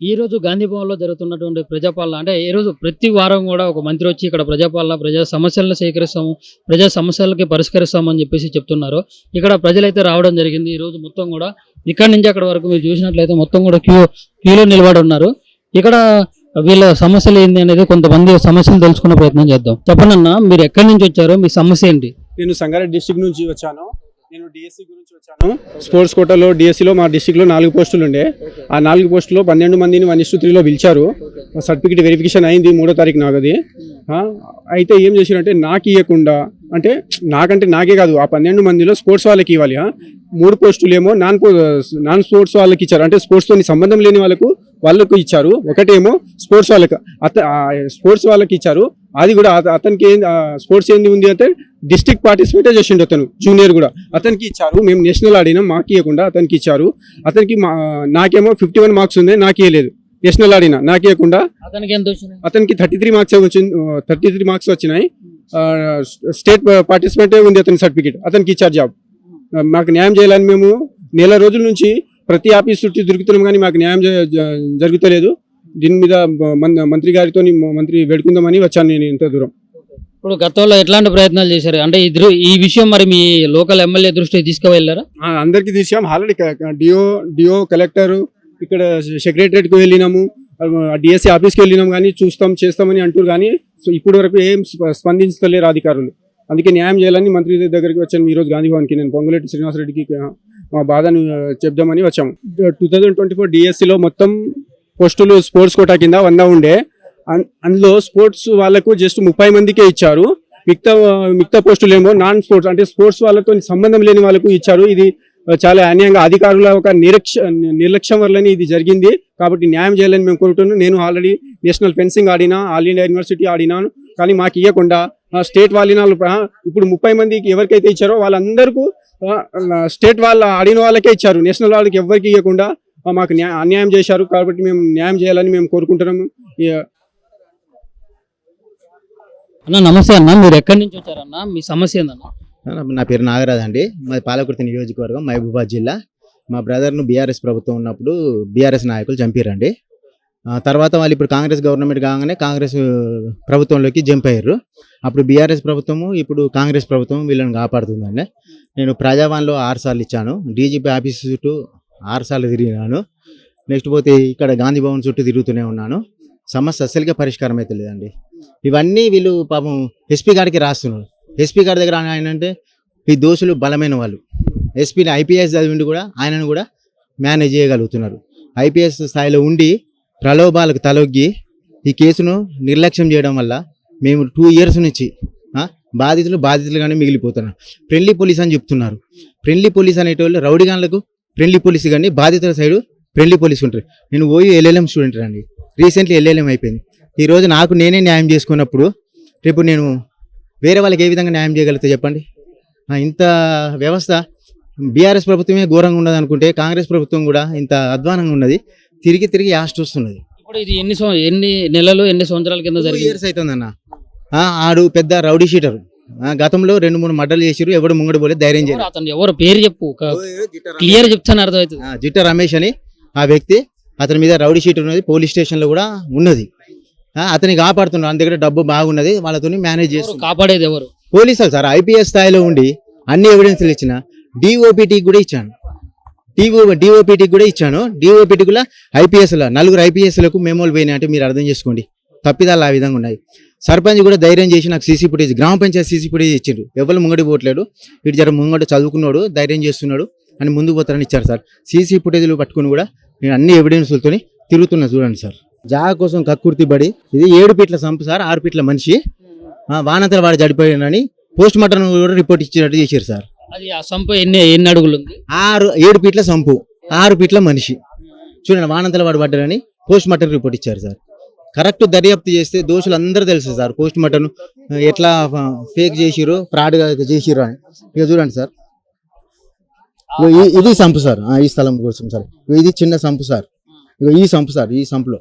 ఈ రోజు గాంధీ భవన్‌లో జరుగుతున్నటువంటి ప్రజాపాలన అంటే ఈ రోజు ప్రతి వారం కూడా ఒక మంత్రి వచ్చి ఇక్కడ ప్రజాపాలన, ప్రజా సమస్యలను సేకరిస్తాము, ప్రజా సమస్యలకి పరిష్కరిస్తామని చెప్పేసి చెప్తున్నారు. ఇక్కడ ప్రజలైతే రావడం జరిగింది. ఈ రోజు మొత్తం కూడా ఇక్కడి నుంచి అక్కడి వరకు మీరు చూసినట్లయితే మొత్తం కూడా క్యూలో నిలబడి ఉన్నారు. ఇక్కడ వీళ్ళ సమస్యలు ఏంది అనేది కొంతమంది సమస్యలు తెలుసుకునే ప్రయత్నం చేద్దాం. చెప్పండి అన్న, మీరు ఎక్కడి నుంచి వచ్చారు, మీ సమస్య ఏంటి? నేను సంగారెడ్డి డిస్ట్రిక్ట్ నుంచి వచ్చాను. నేను డిఎస్సి గురించి వచ్చాను. స్పోర్ట్స్ కోటాలో డిఎస్సిలో మా డిస్ట్రిక్ట్లో 4 పోస్టులు ఉండే. ఆ 4 పోస్టులో 12 మందిని 1:3లో పిలిచారు. సర్టిఫికేట్ వెరిఫికేషన్ అయింది 3వ తారీఖు నాకు అది. అయితే ఏం చేశారంటే నాకు ఇవ్వకుండా, అంటే నాకే కాదు ఆ 12 మందిలో స్పోర్ట్స్ వాళ్ళకి ఇవ్వాలి. 3 పోస్టులు ఏమో నాన్ స్పోర్ట్స్ వాళ్ళకి ఇచ్చారు. అంటే స్పోర్ట్స్తో సంబంధం లేని వాళ్ళకు ఇచ్చారు. ఒకటేమో స్పోర్ట్స్ వాళ్ళకి స్పోర్ట్స్ వాళ్ళకి ఇచ్చారు. అది కూడా అతనికి స్పోర్ట్స్ ఏంది ఉంది అంటే డిస్ట్రిక్ట్ పార్టిసిపేటే చేసిండు అతను, జూనియర్ కూడా అతనికి ఇచ్చారు. మేము నేషనల్ ఆడినాం, మాకు ఇవ్వకుండా అతనికి ఇచ్చారు. అతనికి నాకేమో 51 మార్క్స్ ఉంది, నాకు ఇవ్వలేదు. నేషనల్ ఆడినా నాకు ఇవ్వకుండా అతనికి 33 మార్క్స్ వచ్చినాయి. స్టేట్ పార్టిసిపేటే ఉంది అతని సర్టిఫికేట్, అతనికి ఇచ్చారు జాబ్. మాకు న్యాయం చేయాలని మేము నెల రోజుల నుంచి ప్రతి ఆఫీస్ చుట్టూ తిరుగుతున్నాం, కానీ మాకు న్యాయం జరుగుతలేదు. దీని మీద మంత్రి గారితో వేడుకుందామని వచ్చాను నేను ఇంత దూరం. ఇప్పుడు గతంలో ఎట్లాంటి ప్రయత్నాలు చేశారు అంటే ఈ విషయం మరి మీ లోకల్ ఎమ్మెల్యే దృష్టికి తీసుకువెళ్ళారా? అందరికీ తీసాం. ఆల్రెడీ డిఓ కలెక్టర్ ఇక్కడ సెక్రటరియట్కి వెళ్ళినాము, డిఎస్సి ఆఫీస్కి వెళ్ళినాం, కానీ చేస్తామని అంటారు. కానీ ఇప్పటి వరకు ఏం స్పందించలేరు అధికారులు. అందుకే న్యాయం చేయాలని మంత్రి దగ్గరికి వచ్చాను ఈరోజు గాంధీ భవన్కి. నేను పొంగులేటి శ్రీనివాసరెడ్డికి మా బాధను చెప్దామని వచ్చాము. 2024 డిఎస్సిలో మొత్తం పోస్టులు స్పోర్ట్స్ కోటా కింద 100 ఉండే. అందులో స్పోర్ట్స్ వాళ్ళకు జస్ట్ 30 మందికే ఇచ్చారు. మిగతా పోస్టులు ఏమో నాన్ స్పోర్ట్స్, అంటే స్పోర్ట్స్ వాళ్ళతో సంబంధం లేని వాళ్ళకు ఇచ్చారు. ఇది చాలా అన్యాయంగా అధికారుల ఒక నిర్లక్ష్యం వల్లనే ఇది జరిగింది. కాబట్టి న్యాయం చేయాలని మేము కోరుతున్నాం. నేను ఆల్రెడీ నేషనల్ ఫెన్సింగ్ ఆడినా, ఆల్ ఇండియా యూనివర్సిటీ ఆడినాను, కానీ మాకు ఇవ్వకుండా స్టేట్ వాళ్ళ ఇప్పుడు 30 మందికి ఎవరికైతే ఇచ్చారో వాళ్ళందరికీ స్టేట్ వాళ్ళ ఆడిన వాళ్ళకే ఇచ్చారు. నేషనల్ వాళ్ళకి ఎవరికి ఇవ్వకుండా మాకు అన్యాయం చేశారు. కాబట్టి మేము న్యాయం చేయాలని మేము కోరుకుంటున్నాము. అన్న నమస్తే అన్న, మీరు ఎక్కడి నుంచి వచ్చారన్న, మీ సమస్య ఏందన్న? నా పేరు నాగరాజ్ అండి, మాది పాలకుర్తి నియోజకవర్గం, మహబూబాద్ జిల్లా. మా బ్రదర్ను బీఆర్ఎస్ ప్రభుత్వం ఉన్నప్పుడు బీఆర్ఎస్ నాయకులు చంపారండి. తర్వాత వాళ్ళు ఇప్పుడు కాంగ్రెస్ గవర్నమెంట్ కాగానే కాంగ్రెస్ ప్రభుత్వంలోకి జంప్ అయ్యారు. అప్పుడు బీఆర్ఎస్ ప్రభుత్వము, ఇప్పుడు కాంగ్రెస్ ప్రభుత్వం వీళ్ళని కాపాడుతుందండి. నేను ప్రజావాణిలో 6 సార్లు ఇచ్చాను, డీజీపీ ఆఫీస్ చుట్టూ 6 సార్లు తిరిగినాను. నెక్స్ట్ పోతే ఇక్కడ గాంధీ భవన్ చుట్టూ తిరుగుతూనే ఉన్నాను. సమస్య అస్సలుగా పరిష్కారం అయితే లేదండి. ఇవన్నీ వీళ్ళు పాపం ఎస్పీ గారికి రాస్తున్నారు. ఎస్పీ గారి దగ్గర ఆయన అంటే ఈ దోషులు బలమైన వాళ్ళు. ఎస్పీని ఐపీఎస్ చదివిండి కూడా ఆయనను కూడా మేనేజ్ చేయగలుగుతున్నారు. ఐపీఎస్ స్థాయిలో ఉండి ప్రలోభాలకు తలొగ్గి ఈ కేసును నిర్లక్ష్యం చేయడం వల్ల మేము 2 ఇయర్స్ నుంచి బాధితులుగానే మిగిలిపోతున్నాం. ఫ్రెండ్లీ పోలీస్ అని చెప్తున్నారు. ఫ్రెండ్లీ పోలీస్ అనేటోళ్ళు రౌడీగాన్లకు ఫ్రెండ్లీ పోలీస్, కానీ బాధితుల సైడు ఫ్రెండ్లీ పోలీస్ ఉంటారు. నేను ఎల్ఎల్ఎం స్టూడెంట్ అండి, రీసెంట్లీ ఎల్ఎల్ఎం అయిపోయింది. ఈరోజు నాకు నేనే న్యాయం చేసుకున్నప్పుడు రేపు నేను వేరే వాళ్ళకి ఏ విధంగా న్యాయం చేయగలుగుతా చెప్పండి? ఇంత వ్యవస్థ బీఆర్ఎస్ ప్రభుత్వమే ఘోరంగా ఉన్నది అనుకుంటే కాంగ్రెస్ ప్రభుత్వం కూడా ఇంత అధ్వానంగా ఉన్నది. తిరిగి యాస్ట్ వస్తున్నది. ఇప్పుడు ఇది ఎన్ని నెలలు ఎన్ని సంవత్సరాల కింద 2 ఇయర్స్ అవుతుందన్న. ఆడు పెద్ద రౌడీ షీటర్. గతంలో 2-3 మర్డర్లు చేసిరు, ఎవడు ముంగడు పోలే, ధైర్యం చేయరు. అతను ఎవరు పేరు చెప్పు, క్లియర్ చెప్తాను అర్థమవుతుంది. జిట్ట రమేష్ అని ఆ వ్యక్తి, అతని మీద రౌడీ షీటర్ ఉన్నది, పోలీస్ స్టేషన్లో కూడా ఉన్నది. అతన్ని కాపాడుతున్నారు, అతని దగ్గర డబ్బు బాగున్నది, వాళ్ళతో మేనేజ్ చేస్తున్నారు. కాపాడేది ఎవరు? పోలీసులు సార్. ఐపీఎస్ స్థాయిలో ఉండి అన్ని ఎవిడెన్స్లు ఇచ్చిన డిఓపిటీకి కూడా ఇచ్చాను. డిఓపిటీకి కూడా ఇచ్చాను. డిఓపిటీ కూడా ఐపీఎస్ల 4 ఐపీఎస్లకు మెమోలు పోయినాయి. అంటే మీరు అర్థం చేసుకోండి, తప్పిదాలు ఆ విధంగా ఉన్నాయి. సర్పంచ్ కూడా ధైర్యం చేసి నాకు సీసీ ఫుటేజ్, గ్రామ పంచాయతీ సీసీ ఫుటేజ్ ఇచ్చిండ్రు. ఎవరు ముంగడి పోవట్లేడు, ఇటు జర ముంగడు చదువుకున్నాడు, ధైర్యం చేస్తున్నాడు అని ముందుకు పోతారని ఇచ్చారు సార్. సీసీ ఫుటేజ్లు పట్టుకుని కూడా నేను అన్ని ఎవిడెన్స్లతో తిరుగుతున్నా. చూడండి సార్, జాగా కోసం కక్కుర్తి పడి ఇది 7 ఫీట్ల సంపు సార్, 6 ఫీట్ల మనిషి వానంతల వాడు చడిపోయానని పోస్ట్ మార్టం కూడా రిపోర్ట్ ఇచ్చినట్టు చేశారు సార్. అది ఆ సంపు ఎన్ని అడుగులు ఉంది? 7 ఫీట్ల సంపు, 6 ఫీట్ల మనిషి. చూడండి, వానంతల వాడు పడ్డారని పోస్ట్ మార్టం రిపోర్ట్ ఇచ్చారు సార్. కరెక్ట్ దర్యాప్తు చేస్తే దోషులు అందరూ తెలుసు సార్. పోస్ట్ మార్టం ఎట్లా ఫేక్ చేసిరో, ఫ్రాడ్ చేసిరో అని. ఇక చూడండి సార్, ఇది సంపు సార్, ఈ స్థలం కోసం సార్. ఇది చిన్న సంపు సార్, ఇక ఈ సంపు సార్. ఈ సంపులో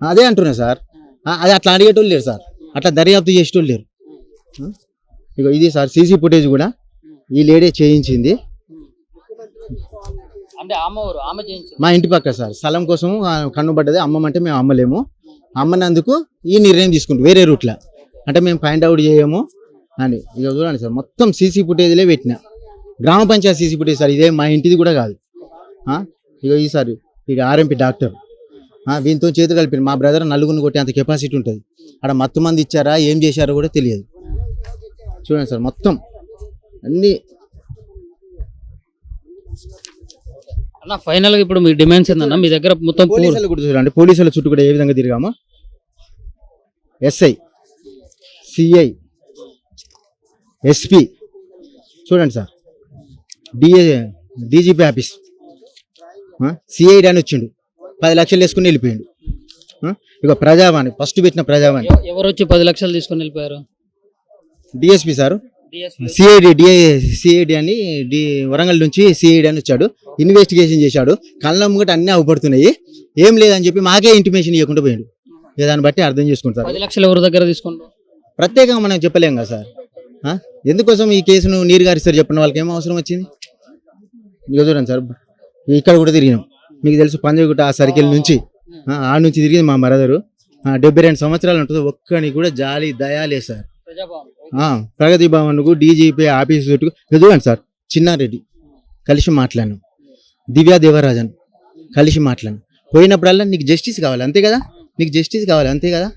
అదే అంటున్నా సార్. అది అట్లా అడిగేటోళ్ళు లేరు సార్, అట్లా దర్యాప్తు చేసేటోళ్ళు లేరు. ఇక ఇది సార్ సీసీ ఫుటేజ్ కూడా ఈ లేడీ చేయించింది. అంటే ఆమె చేయించింది. మా ఇంటి పక్క సార్ స్థలం కోసం కన్నుబడ్డది, అమ్మమంటే మేము అమ్మలేము, అమ్మనందుకు ఈ నిర్ణయం తీసుకుంటాం వేరే రూట్లో, అంటే మేము ఫైండ్ అవుట్ చేయము అని. ఇక చూడండి సార్, మొత్తం సీసీ ఫుటేజ్లే పెట్టిన, గ్రామ పంచాయతీ సీసీ ఫుటేజ్ సార్, ఇదే మా ఇంటిది కూడా కాదు. ఇక ఈసారి ఇక ఆర్ఎంపీ డాక్టర్ వీనితో చేతులు కలిపి మా బ్రదర్ నలుగురిని కొట్టే అంత కెపాసిటీ ఉంటుంది. అక్కడ మత్తు మంది ఇచ్చారా ఏం చేశారో కూడా తెలియదు. చూడండి సార్, మొత్తం అన్నీ. అన్న ఫైనల్ గా ఇప్పుడు మీ డిమాండ్స్ ఏందన్న? మీ దగ్గర మొత్తం పోలీసులు కూడా చూడండి, పోలీసుల చుట్టూ కూడా ఏ విధంగా తిరిగామో, ఎస్ఐ, సిఐ, ఎస్పీ, చూడండి సార్, డీజీపీ ఆఫీస్, సిఐడి అని వచ్చిండు, 10 లక్షలు వేసుకుని వెళ్ళిపోయిండు. ఇక ప్రజావాణి ఫస్ట్ పెట్టిన ప్రజావాణి ఎవరు వచ్చి 10 లక్షలు తీసుకొని వెళ్ళిపోయారు? డిఎస్పీ సార్, సిఐడి అని వరంగల్ నుంచి సిఐడి అని వచ్చాడు, ఇన్వెస్టిగేషన్ చేశాడు, కళ్ళ ముంగట అన్నీ అవపడుతున్నాయి, ఏం లేదని చెప్పి మాకే ఇంటిమేషన్ ఇవ్వకుండా పోయాడు. దాన్ని బట్టి అర్థం చేసుకుంటారు. 10 లక్షలు ఎవరి దగ్గర తీసుకుంటారు? ప్రత్యేకంగా మనం చెప్పలేం కదా సార్. ఎందుకోసం ఈ కేసును నీరు గారిస్తారు చెప్పండి, వాళ్ళకి ఏం అవసరం వచ్చింది? ఇక చూడండి సార్, ఇక్కడ కూడా తిరిగినాం, మీకు తెలుసు పంజగుట్ట ఆ సర్కిల్ నుంచి ఆ నుంచి తిరిగింది మా బ్రదరు. 72 సంవత్సరాలు ఉంటుంది, ఒక్కని కూడా జాలి దయాలే సార్. ప్రగతి భవన్కు డీజీపీ ఆఫీస్ చుట్టూ చూడండి సార్, చిన్నారెడ్డి కలిసి మాట్లాడాను, దివ్యా దేవరాజన్ కలిసి మాట్లాడాను, పోయినప్పుడల్లా నీకు జస్టిస్ కావాలి అంతే కదా, నీకు జస్టిస్ కావాలి అంతే కదా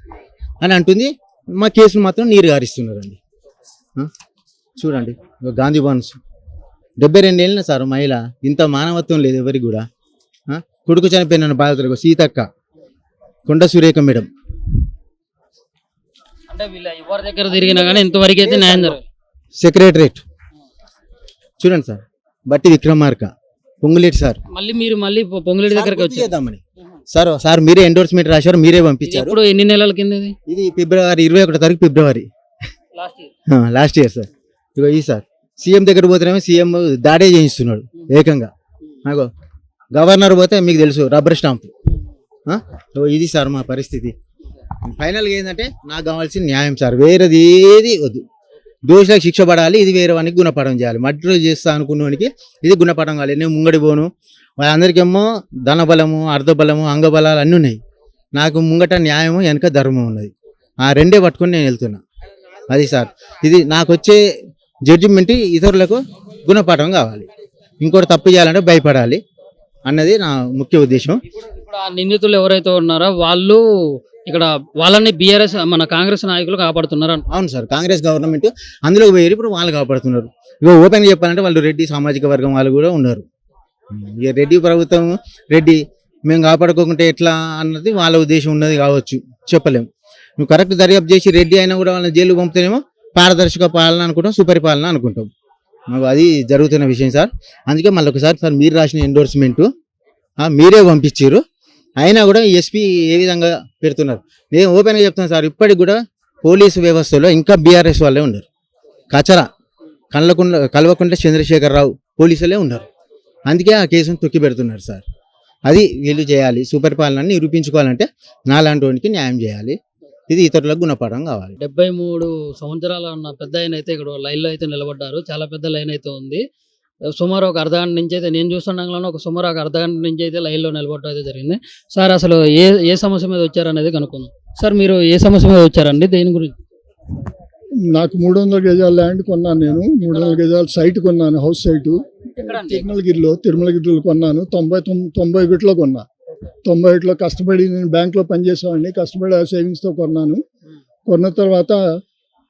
అని అంటుంది. మా కేసును మాత్రం నీరు గారిస్తున్నారండి. చూడండి గాంధీ భవన్స్ 72 ఏళ్ళ సార్ మహిళ, ఇంత మానవత్వం లేదు ఎవరికి కూడా. కొడుకు చనిపోయిన బాధితులకు సీతక్క, కొండ సురేఖ మేడం, అంటే వీళ్ళ ఎవరి దగ్గర తిరిగినా కానీ ఇంతవరకు అయితే న్యాయం జరగదు. సెక్రటరేట్ చూడండి సార్, బట్టి విక్రమార్క, పొంగులేటి సార్, మళ్ళీ పొంగులేటి దగ్గరికి వచ్చి చేద్దామని సార్ మీరే ఎండోర్స్మెంట్ రాశారు, మీరే పంపించారు. ఇప్పుడు ఎన్ని నెలల కింద ఇది ఫిబ్రవరి 21 తారీఖు ఫిబ్రవరి లాస్ట్ ఇయర్ సార్. ఇగో ఈ సార్ సీఎం దగ్గర పోతేనేమో సీఎం దాడే చేయిస్తున్నాడు ఏకంగా, నాకు గవర్నర్ పోతే మీకు తెలుసు రబ్బర్ స్టాంప్. ఇది సార్ మా పరిస్థితి. ఫైనల్గా ఏంటంటే నాకు కావాల్సిన న్యాయం సార్, వేరేది ఏది వద్దు. దోషులకు శిక్ష పడాలి, ఇది వేరే వానికి గుణపాఠం చేయాలి. మర్డర్ చేస్తా అనుకున్నవానికి ఇది గుణపాఠం కావాలి. నేను ముంగడి పోను, వాళ్ళందరికేమో ధనబలము, అర్ధబలము, అంగబలాలు అన్నీ ఉన్నాయి, నాకు ముంగట న్యాయము వెనక ధర్మం ఉన్నది. ఆ రెండే పట్టుకొని నేను వెళ్తున్నా. అది సార్, ఇది నాకు వచ్చే జడ్జిమెంట్ ఇతరులకు గుణపాఠం కావాలి, ఇంకోటి తప్పు చేయాలంటే భయపడాలి అన్నది నా ముఖ్య ఉద్దేశం. ఇప్పుడు ఆ నిందితులు ఎవరైతే ఉన్నారో వాళ్ళు ఇక్కడ వాళ్ళని బీఆర్ఎస్ మన కాంగ్రెస్ నాయకులు కాపాడుతున్నారు. అవును సార్, కాంగ్రెస్ గవర్నమెంట్ అందులోకి పోయారు, ఇప్పుడు వాళ్ళు కాపాడుతున్నారు. ఇక ఓపెన్గా చెప్పాలంటే వాళ్ళు రెడ్డి సామాజిక వర్గం వాళ్ళు కూడా ఉన్నారు. ఇక రెడ్డి ప్రభుత్వం, రెడ్డి మేము కాపాడుకోకుంటే ఎట్లా అన్నది వాళ్ళ ఉద్దేశం ఉన్నది కావచ్చు, చెప్పలేము. నువ్వు కరెక్ట్ దర్యాప్తు చేసి రెడ్డి అయినా కూడా వాళ్ళని జైలు పంపుతేనేమో పారదర్శక పాలన అనుకుంటాం, సుపరిపాలన అనుకుంటాం. మాకు అది జరుగుతున్న విషయం సార్. అందుకే మళ్ళీ ఒకసారి సార్ మీరు రాసిన ఎండోర్స్మెంటు మీరే పంపించారు, అయినా కూడా ఎస్పీ ఏ విధంగా పెడుతున్నారు. నేను ఓపెన్గా చెప్తాను సార్, ఇప్పటికి కూడా పోలీసు వ్యవస్థలో ఇంకా బీఆర్ఎస్ వాళ్ళే ఉన్నారు. కచరా కల్వకుంట్ల చంద్రశేఖరరావు పోలీసులే ఉన్నారు. అందుకే ఆ కేసును తొక్కి పెడుతున్నారు సార్. అది వీళ్ళు చేయాలి, సుపరిపాలనని నిరూపించుకోవాలంటే నాలాంటి వానికి న్యాయం చేయాలి, ఇది ఇతరులకు గుణపాఠం కావాలి. 73 సంవత్సరాల ఉన్న పెద్ద ఆయన అయితే ఇక్కడ లైన్లో అయితే నిలబడ్డారు, చాలా పెద్ద లైన్ అయితే ఉంది. సుమారు ఒక అర్ధగంట నుంచి అయితే నేను చూస్తుండగానే సుమారు ఒక అర్ధగంట నుంచి అయితే లైన్లో నిలబడటం అయితే జరిగింది. సార్ అసలు ఏ సమస్య మీద వచ్చారనేది కనుక్కుందాం. సార్ మీరు ఏ సమస్య మీద వచ్చారండి, దేని గురించి? నాకు 300 గజాల ల్యాండ్ కొన్నాను, నేను 300 గజాల సైట్ కొన్నాను, హౌస్ సైటు తిరుమలగిరిలో కొన్నాను. 91లో కొన్నా. 91లో కష్టపడి నేను బ్యాంక్లో పనిచేసేవాడిని, కష్టపడి ఆ సేవింగ్స్తో కొన్నాను. కొన్న తర్వాత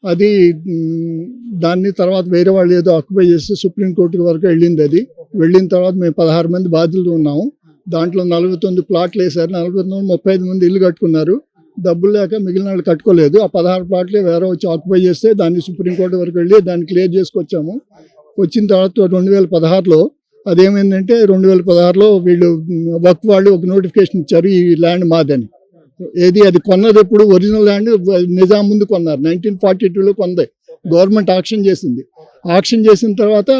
అది దాన్ని తర్వాత వేరే వాళ్ళు ఏదో ఆక్యుపై చేస్తే సుప్రీంకోర్టు వరకు వెళ్ళింది. అది వెళ్ళిన తర్వాత మేము 16 మంది బాధ్యులు ఉన్నాము. దాంట్లో 49 ప్లాట్లు వేశారు, 35 మంది ఇల్లు కట్టుకున్నారు. డబ్బులు లేక మిగిలిన వాళ్ళు కట్టుకోలేదు. ఆ 16 ప్లాట్లే వేరే వచ్చి ఆక్యుపై చేస్తే దాన్ని సుప్రీంకోర్టు వరకు వెళ్ళి దాన్ని క్లియర్ చేసుకొచ్చాము. వచ్చిన తర్వాత 2016లో అదేమైందంటే 2016లో వీళ్ళు వక్ఫ్ వాళ్ళు ఒక నోటిఫికేషన్ ఇచ్చారు, ఈ ల్యాండ్ మాదని. ఏది అది కొన్నది ఎప్పుడు ఒరిజినల్ ల్యాండ్ నిజాం ముందు కొన్నారు, 1942లో కొన్నది. గవర్నమెంట్ ఆక్షన్ చేసింది. ఆక్షన్ చేసిన తర్వాత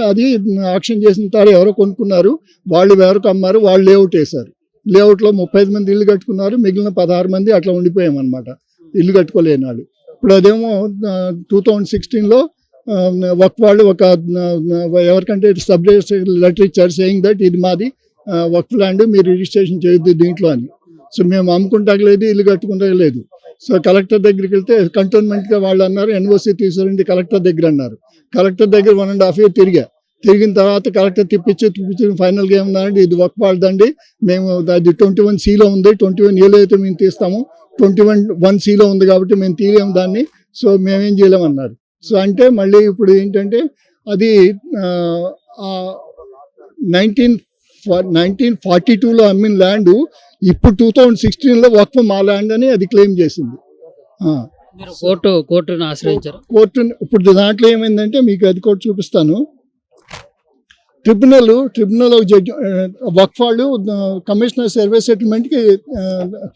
ఎవరో కొనుక్కున్నారు, వాళ్ళు ఎవరికి అమ్మారు, వాళ్ళు లేఅవుట్ వేశారు. లేఅవుట్లో 35 మంది ఇల్లు కట్టుకున్నారు, మిగిలిన 16 మంది అట్లా ఉండిపోయామన్నమాట, ఇల్లు కట్టుకోలేని వాళ్ళు. ఇప్పుడు అదేమో 2016లో వక్ఫ్ వాళ్ళు ఒక ఎవరికంటే సబ్ లెటర్ ఇచ్చారు, సేయింగ్ దట్ ఇది మాది, వక్ఫ్ ల్యాండ్ మీరు రిజిస్ట్రేషన్ చేయొద్దు దీంట్లో అని. సో మేము అమ్ముకుంటాక లేదు, ఇల్లు కట్టుకుంటాక లేదు. సో కలెక్టర్ దగ్గరికి వెళ్తే కంటోన్మెంట్గా వాళ్ళు అన్నారు ఎన్ఓసి తీసుకురండి కలెక్టర్ దగ్గర అన్నారు. కలెక్టర్ దగ్గర 1.5 years తిరిగిన తర్వాత కలెక్టర్ తిప్పించి ఫైనల్గా ఏమన్నారంటే ఇది వక్ఫ్ వాళ్ళదండి, మేము అది 21C ఉంది, 21A అయితే మేము తీస్తాము, 21C ఉంది కాబట్టి మేము తీయలేము దాన్ని, సో మేమేం చేయలేమన్నారు. సో అంటే మళ్ళీ ఇప్పుడు ఏంటంటే అది 1942లో అమ్మిన ల్యాండ్ ఇప్పుడు 2016లో వక్ఫ్ మా ల్యాండ్ అని అది క్లెయిమ్ చేసింది. మీరు కోర్టును ఆశ్రయించారు. కోర్టు ఇప్పుడు దాంట్లో ఏమైందంటే మీకు అది కూడా చూపిస్తాను. ట్రిబ్యునల్ ఒక జడ్జి వక్ఫ్ వాళ్ళు కమిషనర్ సర్వే సెటిల్మెంట్కి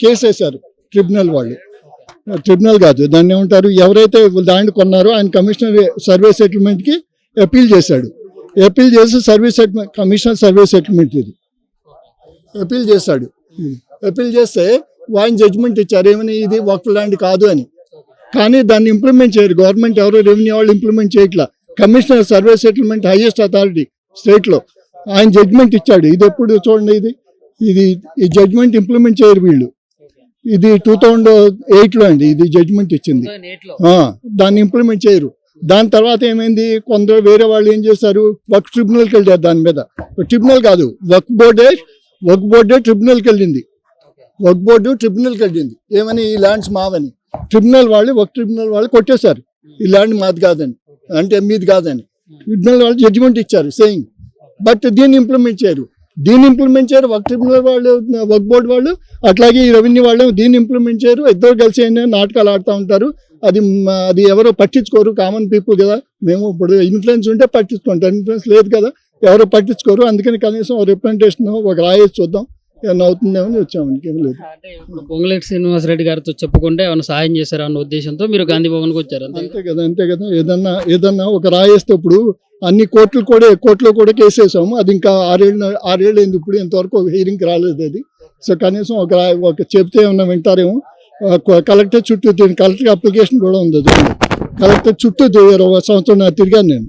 కేసు వేశారు. ట్రిబ్యునల్ కాదు దాన్ని ఏమంటారు, ఎవరైతే ల్యాండ్ కొన్నారో ఆయన కమిషనర్ సర్వే సెటిల్మెంట్కి అపీల్ చేశాడు. అపీల్ చేసి కమిషనర్ సర్వే సెటిల్మెంట్ ఇది అపీల్ చేశాడు. అపీల్ చేస్తే ఆయన జడ్జిమెంట్ ఇచ్చారు ఏమని, ఇది వక్ఫ్ ల్యాండ్ కాదు అని. కానీ దాన్ని ఇంప్లిమెంట్ చేయరు గవర్నమెంట్, ఎవరు రెవెన్యూ వాళ్ళు ఇంప్లిమెంట్ చేయట్లా. Commissioner survey settlement highest authority స్టేట్లో ఆయన జడ్జిమెంట్ ఇచ్చాడు. ఇది ఎప్పుడు చూడండి, ఈ జడ్జిమెంట్ ఇంప్లిమెంట్ చేయరు వీళ్ళు. ఇది 2008లో అండి ఇది జడ్జిమెంట్ ఇచ్చింది. దాన్ని ఇంప్లిమెంట్ చేయరు. దాని తర్వాత ఏమైంది, కొందరు వేరే వాళ్ళు ఏం చేశారు, వక్ఫ్ ట్రిబ్యునల్కి వెళ్ళారు. దాని మీద ట్రిబ్యునల్ కాదు, వక్ఫ్ బోర్డే ట్రిబ్యునల్కి వెళ్ళింది. వక్ఫ్ బోర్డు ట్రిబ్యునల్కి వెళ్ళింది ఏమని, ఈ ల్యాండ్స్ మావని. వక్ఫ్ ట్రిబ్యునల్ వాళ్ళు కొట్టేశారు ఈ ల్యాండ్ మాది కాదని, అంటే మీది కాదని. ట్రిబ్యునల్ వాళ్ళు జడ్జిమెంట్ ఇచ్చారు సేయింగ్, బట్ దీన్ని ఇంప్లిమెంట్ చేయరు. వక్ఫ్ ట్రిబ్యునల్ వాళ్ళు, వక్ఫ్ బోర్డు వాళ్ళు, అట్లాగే ఈ రెవెన్యూ వాళ్ళు దీన్ని ఇంప్లిమెంట్ చేయరు. ఇద్దరు కలిసి నాటకాలు ఆడుతూ ఉంటారు. అది ఎవరో పట్టించుకోరు, కామన్ పీపుల్ కదా. మేము ఇప్పుడు ఇన్ఫ్లుయెన్స్ ఉంటే పట్టించుకుంటాం, ఇన్ఫ్లుయెన్స్ లేదు కదా, ఎవరో పట్టించుకోరు. అందుకని కనీసం రిప్రజెంటేషన్ ఒక రాయేసి చూద్దాం ఏమన్నా అవుతుందేమో వచ్చాము, ఇంకేం లేదు. అంటే ఇప్పుడు పొంగులేటి శ్రీనివాసరెడ్డి గారితో చెప్పుకుంటే ఏమైనా సాయం చేశారు అన్న ఉద్దేశంతో మీరు గాంధీ భవన్కి వచ్చారు. అంతే కదా. ఏదన్నా ఒక రాయేస్తే ఇప్పుడు అన్ని కోర్టులో కూడా కేసు వేసాము. అది ఇంకా 6 ఏళ్ళు అయింది ఇప్పుడు, ఇంతవరకు హీరింగ్కి రాలేదు అది. సో కనీసం ఒక చెప్తే ఏమన్నా వింటారేమో. కలెక్టర్ చుట్టూ కలెక్టర్ అప్లికేషన్ కూడా ఉంది. కలెక్టర్ చుట్టూ 1 సంవత్సరం తిరిగాను నేను.